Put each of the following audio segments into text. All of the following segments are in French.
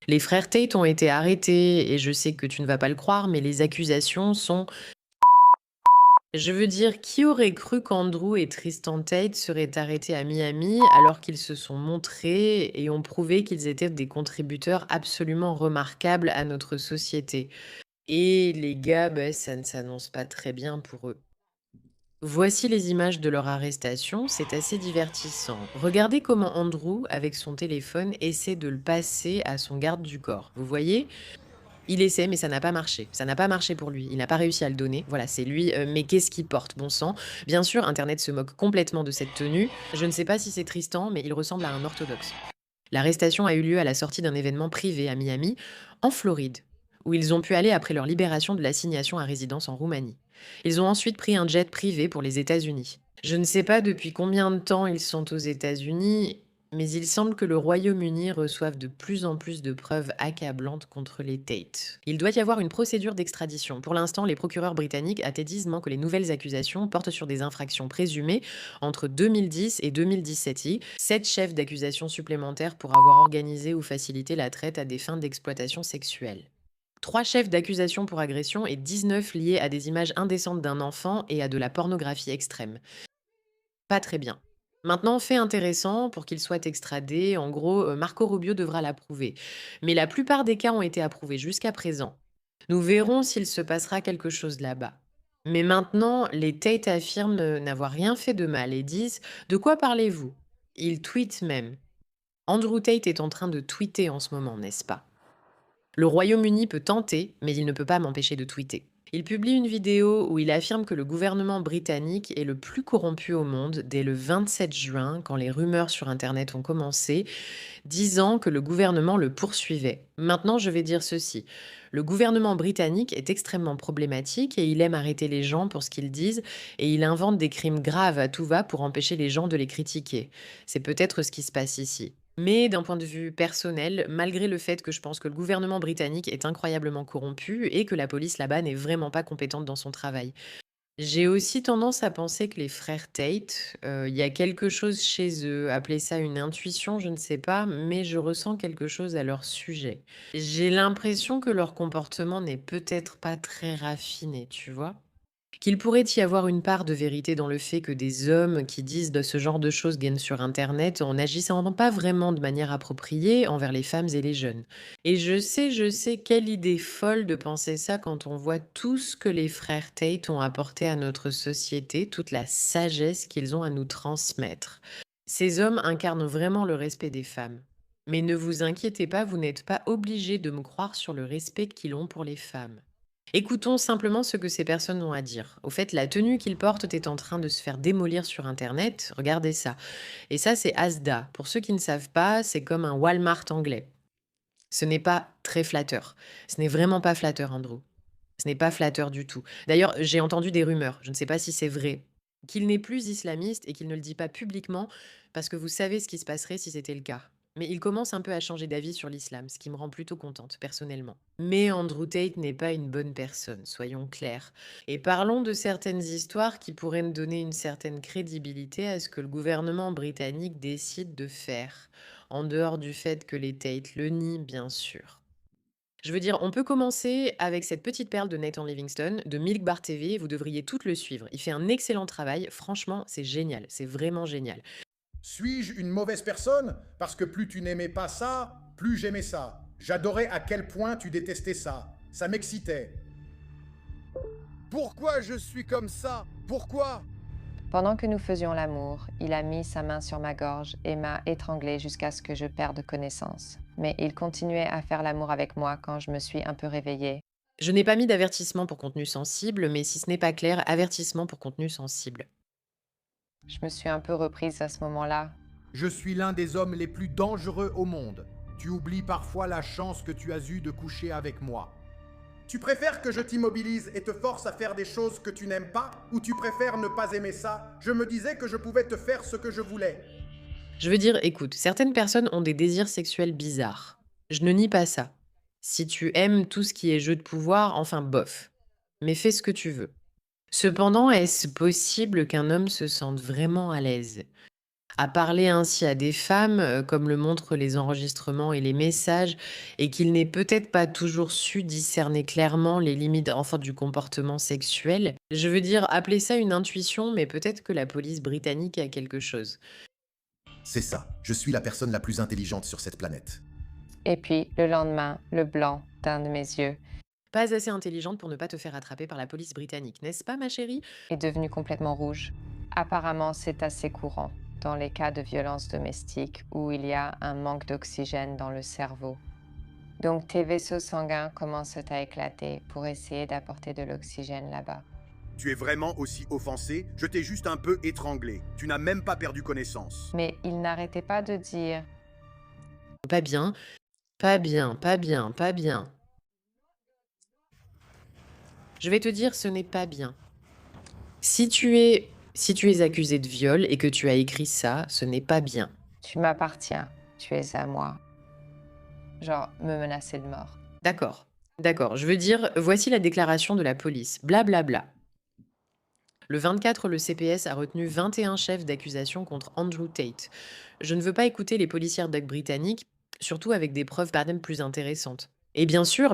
Les frères Tate ont été arrêtés et je sais que tu ne vas pas le croire, mais les accusations sont... Je veux dire, qui aurait cru qu'Andrew et Tristan Tate seraient arrêtés à Miami alors qu'ils se sont montrés et ont prouvé qu'ils étaient des contributeurs absolument remarquables à notre société. Et les gars, bah, ça ne s'annonce pas très bien pour eux. Voici les images de leur arrestation, c'est assez divertissant. Regardez comment Andrew, avec son téléphone, essaie de le passer à son garde du corps. Vous voyez? Il essaie, mais ça n'a pas marché. Ça n'a pas marché pour lui. Il n'a pas réussi à le donner. Voilà, c'est lui. Mais qu'est-ce qu'il porte, bon sang? Bien sûr, Internet se moque complètement de cette tenue. Je ne sais pas si c'est Tristan, mais il ressemble à un orthodoxe. L'arrestation a eu lieu à la sortie d'un événement privé à Miami, en Floride, où ils ont pu aller après leur libération de l'assignation à résidence en Roumanie. Ils ont ensuite pris un jet privé pour les États-Unis. Je ne sais pas depuis combien de temps ils sont aux États-Unis, mais il semble que le Royaume-Uni reçoive de plus en plus de preuves accablantes contre les Tate. Il doit y avoir une procédure d'extradition. Pour l'instant, les procureurs britanniques attestent que les nouvelles accusations portent sur des infractions présumées entre 2010 et 2017. 7 chefs d'accusation supplémentaires pour avoir organisé ou facilité la traite à des fins d'exploitation sexuelle. 3 chefs d'accusation pour agression et 19 liés à des images indécentes d'un enfant et à de la pornographie extrême. Pas très bien. Maintenant, fait intéressant, pour qu'il soit extradé, en gros, Marco Rubio devra l'approuver. Mais la plupart des cas ont été approuvés jusqu'à présent. Nous verrons s'il se passera quelque chose là-bas. Mais maintenant, les Tate affirment n'avoir rien fait de mal et disent: «De quoi parlez-vous?» Ils tweetent même. Andrew Tate est en train de tweeter en ce moment, n'est-ce pas? Le Royaume-Uni peut tenter, mais il ne peut pas m'empêcher de tweeter. Il publie une vidéo où il affirme que le gouvernement britannique est le plus corrompu au monde dès le 27 juin, quand les rumeurs sur Internet ont commencé, disant que le gouvernement le poursuivait. Maintenant, je vais dire ceci. Le gouvernement britannique est extrêmement problématique et il aime arrêter les gens pour ce qu'ils disent et il invente des crimes graves à tout va pour empêcher les gens de les critiquer. C'est peut-être ce qui se passe ici. Mais d'un point de vue personnel, malgré le fait que je pense que le gouvernement britannique est incroyablement corrompu et que la police là-bas n'est vraiment pas compétente dans son travail. J'ai aussi tendance à penser que les frères Tate, il y a quelque chose chez eux, appelez ça une intuition, je ne sais pas, mais je ressens quelque chose à leur sujet. J'ai l'impression que leur comportement n'est peut-être pas très raffiné, tu vois? Qu'il pourrait y avoir une part de vérité dans le fait que des hommes qui disent de ce genre de choses viennent sur internet en n'agissant pas vraiment de manière appropriée envers les femmes et les jeunes. Et je sais, quelle idée folle de penser ça quand on voit tout ce que les frères Tate ont apporté à notre société, toute la sagesse qu'ils ont à nous transmettre. Ces hommes incarnent vraiment le respect des femmes. Mais ne vous inquiétez pas, vous n'êtes pas obligé de me croire sur le respect qu'ils ont pour les femmes. Écoutons simplement ce que ces personnes ont à dire. Au fait, la tenue qu'ils portent est en train de se faire démolir sur Internet. Regardez ça. Et ça, c'est Asda. Pour ceux qui ne savent pas, c'est comme un Walmart anglais. Ce n'est pas très flatteur. Ce n'est vraiment pas flatteur, Andrew. Ce n'est pas flatteur du tout. D'ailleurs, j'ai entendu des rumeurs, je ne sais pas si c'est vrai, qu'il n'est plus islamiste et qu'il ne le dit pas publiquement parce que vous savez ce qui se passerait si c'était le cas. Mais il commence un peu à changer d'avis sur l'islam, ce qui me rend plutôt contente, personnellement. Mais Andrew Tate n'est pas une bonne personne, soyons clairs. Et parlons de certaines histoires qui pourraient me donner une certaine crédibilité à ce que le gouvernement britannique décide de faire, en dehors du fait que les Tate le nient, bien sûr. Je veux dire, on peut commencer avec cette petite perle de Nathan Livingston, de Milk Bar TV, vous devriez toutes le suivre. Il fait un excellent travail, franchement, c'est génial, c'est vraiment génial. Suis-je une mauvaise personne? Parce que plus tu n'aimais pas ça, plus j'aimais ça. J'adorais à quel point tu détestais ça. Ça m'excitait. Pourquoi je suis comme ça? Pourquoi? Pendant que nous faisions l'amour, il a mis sa main sur ma gorge et m'a étranglée jusqu'à ce que je perde connaissance. Mais il continuait à faire l'amour avec moi quand je me suis un peu réveillée. Je n'ai pas mis d'avertissement pour contenu sensible, mais si ce n'est pas clair, avertissement pour contenu sensible. Je me suis un peu reprise à ce moment-là. Je suis l'un des hommes les plus dangereux au monde. Tu oublies parfois la chance que tu as eue de coucher avec moi. Tu préfères que je t'immobilise et te force à faire des choses que tu n'aimes pas, ou tu préfères ne pas aimer ça? Je me disais que je pouvais te faire ce que je voulais. Je veux dire, écoute, certaines personnes ont des désirs sexuels bizarres. Je ne nie pas ça. Si tu aimes tout ce qui est jeu de pouvoir, enfin bof. Mais fais ce que tu veux. Cependant, est-ce possible qu'un homme se sente vraiment à l'aise à parler ainsi à des femmes, comme le montrent les enregistrements et les messages, et qu'il n'ait peut-être pas toujours su discerner clairement les limites enfin du comportement sexuel. Je veux dire, appeler ça une intuition, mais peut-être que la police britannique a quelque chose. C'est ça, je suis la personne la plus intelligente sur cette planète. Et puis, le lendemain, le blanc d'un de mes yeux Pas assez intelligente pour ne pas te faire attraper par la police britannique, n'est-ce pas, ma chérie? est devenu complètement rouge. Apparemment, c'est assez courant dans les cas de violence domestique où il y a un manque d'oxygène dans le cerveau. Donc tes vaisseaux sanguins commencent à éclater pour essayer d'apporter de l'oxygène là-bas. Tu es vraiment aussi offensé? Je t'ai juste un peu étranglé. Tu n'as même pas perdu connaissance. Mais il n'arrêtait pas de dire Pas bien, pas bien, pas bien, pas bien. Je vais te dire, ce n'est pas bien. Si tu es accusé de viol et que tu as écrit ça, ce n'est pas bien. « Tu m'appartiens, tu es à moi ». Genre, me menacer de mort. D'accord, d'accord. Je veux dire, voici la déclaration de la police. Blablabla. Le 24, le CPS a retenu 21 chefs d'accusation contre Andrew Tate. Je ne veux pas écouter les policières britanniques, surtout avec des preuves par même plus intéressantes. Et bien sûr,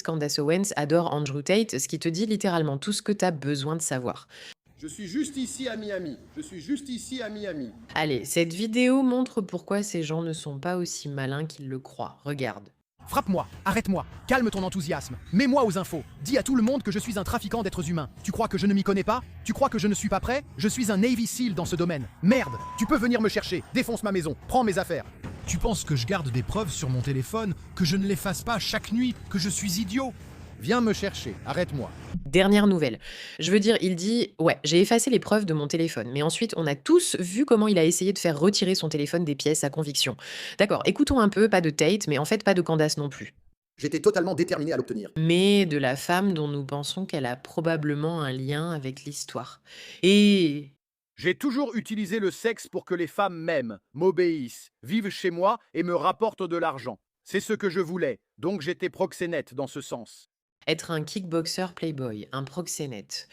Candace Owens adore Andrew Tate, ce qui te dit littéralement tout ce que tu as besoin de savoir. Je suis juste ici à Miami. Je suis juste ici à Miami. Allez, cette vidéo montre pourquoi ces gens ne sont pas aussi malins qu'ils le croient. Regarde. Frappe-moi, arrête-moi, calme ton enthousiasme, mets-moi aux infos, dis à tout le monde que je suis un trafiquant d'êtres humains. Tu crois que je ne m'y connais pas? Tu crois que je ne suis pas prêt? Je suis un Navy SEAL dans ce domaine. Merde, tu peux venir me chercher, défonce ma maison, prends mes affaires. Tu penses que je garde des preuves sur mon téléphone, que je ne les fasse pas chaque nuit, que je suis idiot? Viens me chercher, arrête-moi. Dernière nouvelle. Je veux dire, il dit « Ouais, j'ai effacé les preuves de mon téléphone. » Mais ensuite, on a tous vu comment il a essayé de faire retirer son téléphone des pièces à conviction. D'accord, écoutons un peu, pas de Tate, mais en fait pas de Candace non plus. J'étais totalement déterminé à l'obtenir. Mais de la femme dont nous pensons qu'elle a probablement un lien avec l'histoire. Et... J'ai toujours utilisé le sexe pour que les femmes m'aiment, m'obéissent, vivent chez moi et me rapportent de l'argent. C'est ce que je voulais, donc j'étais proxénète dans ce sens. être un kickboxer playboy, un proxénète.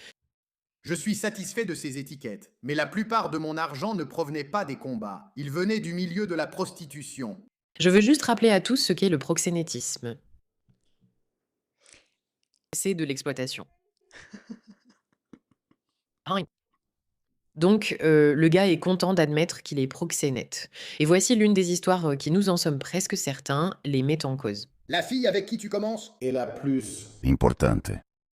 Je suis satisfait de ces étiquettes, mais la plupart de mon argent ne provenait pas des combats. Il venait du milieu de la prostitution. Je veux juste rappeler à tous ce qu'est le proxénétisme. C'est de l'exploitation. Hein. Donc, le gars est content d'admettre qu'il est proxénète. Et voici l'une des histoires qui, nous en sommes presque certains, les met en cause. La fille avec qui tu commences? Et la plus Importante.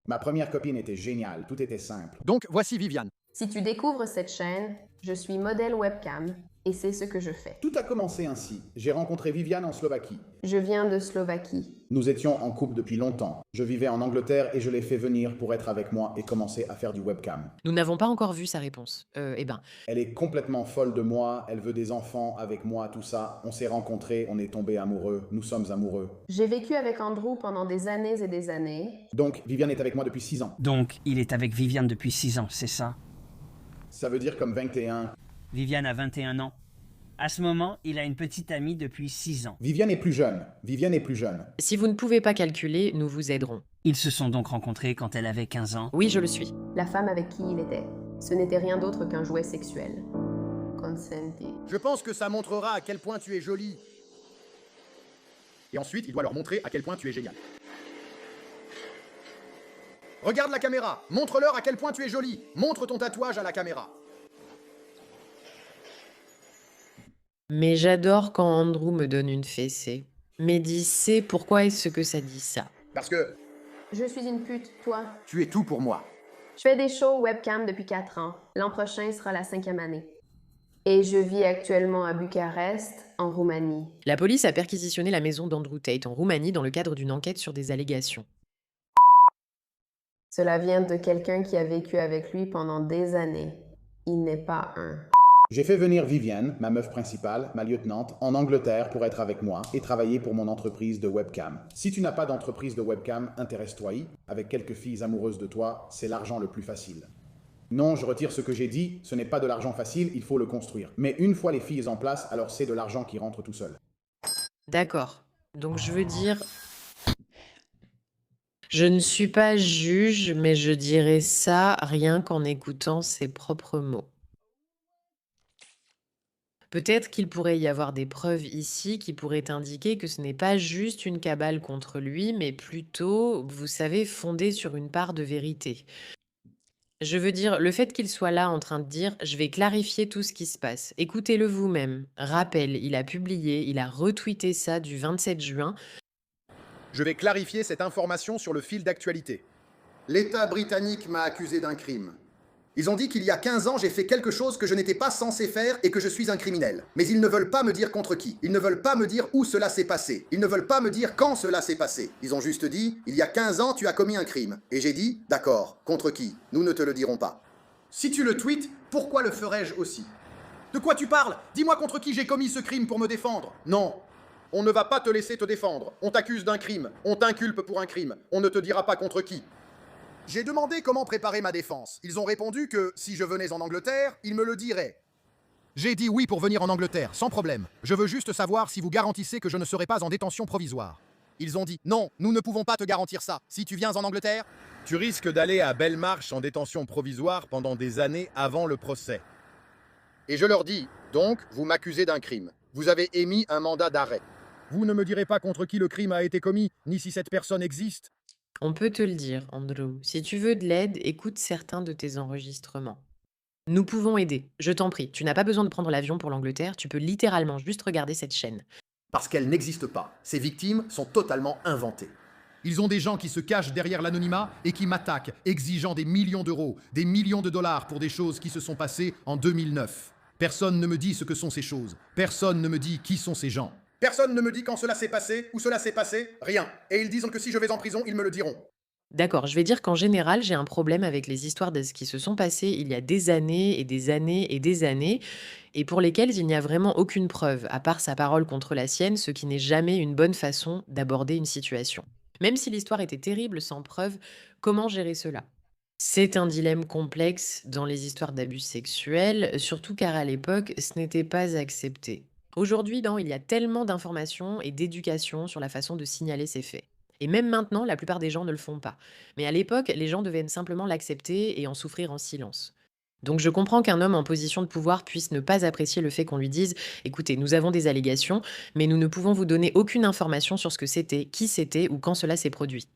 Ma première copine était géniale, tout était simple. Donc voici Viviane. Si tu découvres cette chaîne, je suis modèle webcam et c'est ce que je fais. Tout a commencé ainsi. J'ai rencontré Viviane en Slovaquie. Je viens de Slovaquie. Nous étions en couple depuis longtemps. Je vivais en Angleterre et je l'ai fait venir pour être avec moi et commencer à faire du webcam. Nous n'avons pas encore vu sa réponse. Eh ben, Elle est complètement folle de moi, elle veut des enfants avec moi, tout ça. On s'est rencontrés, on est tombés amoureux, nous sommes amoureux. J'ai vécu avec Andrew pendant des années et des années. Donc, Viviane est avec moi depuis 6 ans. Donc, il est avec Viviane depuis 6 ans, c'est ça? Ça veut dire comme 21. Viviane a 21 ans. À ce moment, il a une petite amie depuis 6 ans. Viviane est plus jeune. Viviane est plus jeune. si vous ne pouvez pas calculer, nous vous aiderons. Ils se sont donc rencontrés quand elle avait 15 ans. Oui, je le suis. La femme avec qui il était, ce n'était rien d'autre qu'un jouet sexuel. Consenti. Je pense que ça montrera à quel point tu es jolie. Et ensuite, il doit leur montrer à quel point tu es génial. Regarde la caméra, montre-leur à quel point tu es jolie. Montre ton tatouage à la caméra. Mais j'adore quand Andrew me donne une fessée. Mais dis, c'est pourquoi est-ce que ça dit ça? Parce que Je suis une pute, toi. tu es tout pour moi. Je fais des shows webcam depuis 4 ans. L'an prochain sera la 5e année. Et je vis actuellement à Bucarest, en Roumanie. La police a perquisitionné la maison d'Andrew Tate en Roumanie dans le cadre d'une enquête sur des allégations. Cela vient de quelqu'un qui a vécu avec lui pendant des années. Il n'est pas un. J'ai fait venir Viviane, ma meuf principale, ma lieutenante, en Angleterre pour être avec moi et travailler pour mon entreprise de webcam. Si tu n'as pas d'entreprise de webcam, intéresse-toi-y. Avec quelques filles amoureuses de toi, c'est l'argent le plus facile. Non, je retire ce que j'ai dit, ce n'est pas de l'argent facile, il faut le construire. Mais une fois les filles en place, alors c'est de l'argent qui rentre tout seul. D'accord. Donc je veux dire... Je ne suis pas juge, mais je dirais ça rien qu'en écoutant ses propres mots. Peut-être qu'il pourrait y avoir des preuves ici qui pourraient indiquer que ce n'est pas juste une cabale contre lui, mais plutôt, vous savez, fondée sur une part de vérité. Je veux dire, le fait qu'il soit là en train de dire: «Je vais clarifier tout ce qui se passe. Écoutez-le vous-même». Rappel, il a publié, il a retweeté ça du 27 juin. Je vais clarifier cette information sur le fil d'actualité. L'État britannique m'a accusé d'un crime. Ils ont dit qu'il y a 15 ans, j'ai fait quelque chose que je n'étais pas censé faire et que je suis un criminel. Mais ils ne veulent pas me dire contre qui. Ils ne veulent pas me dire où cela s'est passé. Ils ne veulent pas me dire quand cela s'est passé. Ils ont juste dit, il y a 15 ans, tu as commis un crime. Et j'ai dit, d'accord, contre qui? Nous ne te le dirons pas. Si tu le tweets, pourquoi le ferais-je aussi? De quoi tu parles? Dis-moi contre qui j'ai commis ce crime pour me défendre. Non. On ne va pas te laisser te défendre. On t'accuse d'un crime. On t'inculpe pour un crime. On ne te dira pas contre qui. J'ai demandé comment préparer ma défense. Ils ont répondu que, si je venais en Angleterre, ils me le diraient. J'ai dit oui pour venir en Angleterre, sans problème. Je veux juste savoir si vous garantissez que je ne serai pas en détention provisoire. Ils ont dit non, nous ne pouvons pas te garantir ça. Si tu viens en Angleterre, Tu risques d'aller à Belmarsh en détention provisoire pendant des années avant le procès. Et je leur dis, donc, vous m'accusez d'un crime. Vous avez émis un mandat d'arrêt. vous ne me direz pas contre qui le crime a été commis, ni si cette personne existe. On peut te le dire, Andrew. Si tu veux de l'aide, écoute certains de tes enregistrements. Nous pouvons aider. Je t'en prie. Tu n'as pas besoin de prendre l'avion pour l'Angleterre. Tu peux littéralement juste regarder cette chaîne. Parce qu'elle n'existe pas. Ces victimes sont totalement inventées. Ils ont des gens qui se cachent derrière l'anonymat et qui m'attaquent, exigeant des millions d'euros, des millions de dollars pour des choses qui se sont passées en 2009. Personne ne me dit ce que sont ces choses. Personne ne me dit qui sont ces gens. Personne ne me dit quand cela s'est passé, où cela s'est passé, rien. Et ils disent que si je vais en prison, ils me le diront. D'accord, je vais dire qu'en général, j'ai un problème avec les histoires de ce qui se sont passées il y a des années et des années et des années, et pour lesquelles il n'y a vraiment aucune preuve, à part sa parole contre la sienne, ce qui n'est jamais une bonne façon d'aborder une situation. Même si l'histoire était terrible sans preuve, comment gérer cela? C'est un dilemme complexe dans les histoires d'abus sexuels, surtout car à l'époque, ce n'était pas accepté. Aujourd'hui, non, il y a tellement d'informations et d'éducation sur la façon de signaler ces faits. Et même maintenant, la plupart des gens ne le font pas. Mais à l'époque, les gens devaient simplement l'accepter et en souffrir en silence. Donc je comprends qu'un homme en position de pouvoir puisse ne pas apprécier le fait qu'on lui dise: «Écoutez, nous avons des allégations, mais nous ne pouvons vous donner aucune information sur ce que c'était, qui c'était ou quand cela s'est produit».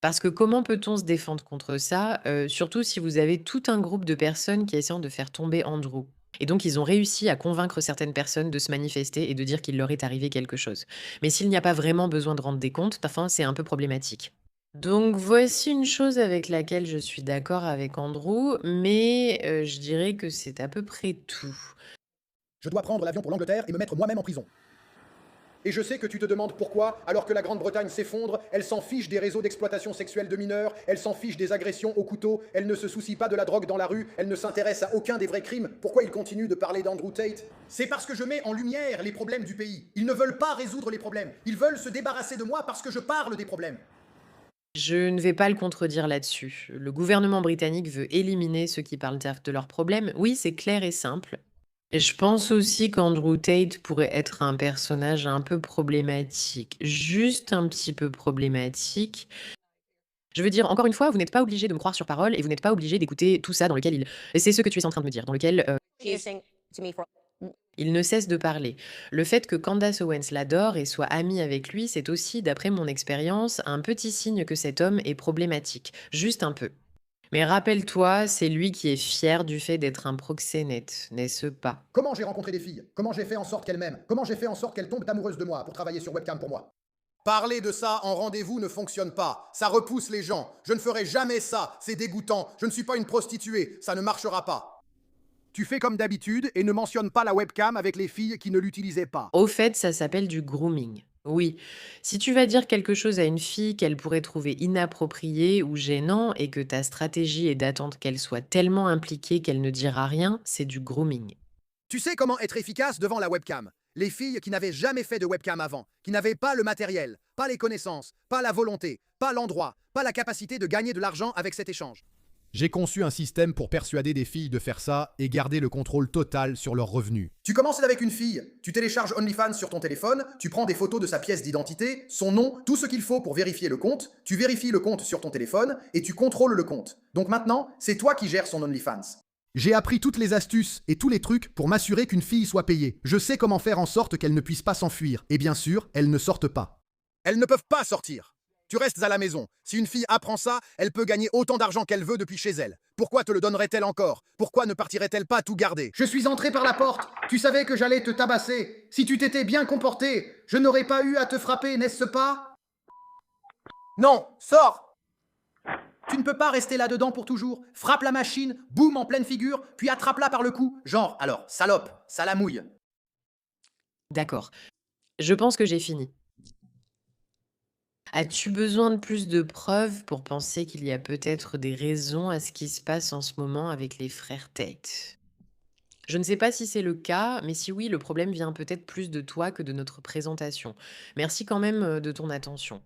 Parce que comment peut-on se défendre contre ça, surtout si vous avez tout un groupe de personnes qui essaient de faire tomber Andrew? Et donc ils ont réussi à convaincre certaines personnes de se manifester et de dire qu'il leur est arrivé quelque chose. Mais s'il n'y a pas vraiment besoin de rendre des comptes, enfin, c'est un peu problématique. Donc voici une chose avec laquelle je suis d'accord avec Andrew, mais je dirais que c'est à peu près tout. Je dois prendre l'avion pour l'Angleterre et me mettre moi-même en prison. Et je sais que tu te demandes pourquoi, alors que la Grande-Bretagne s'effondre, elle s'en fiche des réseaux d'exploitation sexuelle de mineurs, elle s'en fiche des agressions au couteau, elle ne se soucie pas de la drogue dans la rue, elle ne s'intéresse à aucun des vrais crimes. Pourquoi ils continuent de parler d'Andrew Tate? C'est parce que je mets en lumière les problèmes du pays. Ils ne veulent pas résoudre les problèmes. Ils veulent se débarrasser de moi parce que je parle des problèmes. Je ne vais pas le contredire là-dessus. Le gouvernement britannique veut éliminer ceux qui parlent de leurs problèmes. Oui, c'est clair et simple. Et je pense aussi qu'Andrew Tate pourrait être un personnage un peu problématique. Juste un petit peu problématique. Je veux dire, encore une fois, vous n'êtes pas obligé de me croire sur parole et vous n'êtes pas obligé d'écouter tout ça dans lequel il... Et c'est ce que tu es en train de me dire, dans lequel il ne cesse de parler. Le fait que Candace Owens l'adore et soit amie avec lui, c'est aussi, d'après mon expérience, un petit signe que cet homme est problématique. Juste un peu. Mais rappelle-toi, c'est lui qui est fier du fait d'être un proxénète, n'est-ce pas? Comment j'ai rencontré des filles? Comment j'ai fait en sorte qu'elles m'aiment? Comment j'ai fait en sorte qu'elles tombent amoureuses de moi pour travailler sur webcam pour moi? Parler de ça en rendez-vous ne fonctionne pas. Ça repousse les gens. Je ne ferai jamais ça. C'est dégoûtant. Je ne suis pas une prostituée. Ça ne marchera pas. Tu fais comme d'habitude et ne mentionne pas la webcam avec les filles qui ne l'utilisaient pas. Au fait, ça s'appelle du grooming. Oui, si tu vas dire quelque chose à une fille qu'elle pourrait trouver inapproprié ou gênant et que ta stratégie est d'attendre qu'elle soit tellement impliquée qu'elle ne dira rien, c'est du grooming. Tu sais comment être efficace devant la webcam. Les filles qui n'avaient jamais fait de webcam avant, qui n'avaient pas le matériel, pas les connaissances, pas la volonté, pas l'endroit, pas la capacité de gagner de l'argent avec cet échange. J'ai conçu un système pour persuader des filles de faire ça et garder le contrôle total sur leurs revenus. Tu commences avec une fille, tu télécharges OnlyFans sur ton téléphone, tu prends des photos de sa pièce d'identité, son nom, tout ce qu'il faut pour vérifier le compte, tu vérifies le compte sur ton téléphone et tu contrôles le compte. Donc maintenant, c'est toi qui gères son OnlyFans. J'ai appris toutes les astuces et tous les trucs pour m'assurer qu'une fille soit payée. Je sais comment faire en sorte qu'elle ne puisse pas s'enfuir. Et bien sûr, elles ne sortent pas. Elles ne peuvent pas sortir. Tu restes à la maison. Si une fille apprend ça, elle peut gagner autant d'argent qu'elle veut depuis chez elle. Pourquoi te le donnerait-elle encore? Pourquoi ne partirait-elle pas tout garder? Je suis entré par la porte, tu savais que j'allais te tabasser. Si tu t'étais bien comporté, je n'aurais pas eu à te frapper, n'est-ce pas? Non, sors! Tu ne peux pas rester là-dedans pour toujours. Frappe la machine, boum en pleine figure, puis attrape-la par le cou. Genre, alors, salope, ça la mouille. D'accord. Je pense que j'ai fini. As-tu besoin de plus de preuves pour penser qu'il y a peut-être des raisons à ce qui se passe en ce moment avec les frères Tate? Je ne sais pas si c'est le cas, mais si oui, le problème vient peut-être plus de toi que de notre présentation. Merci quand même de ton attention.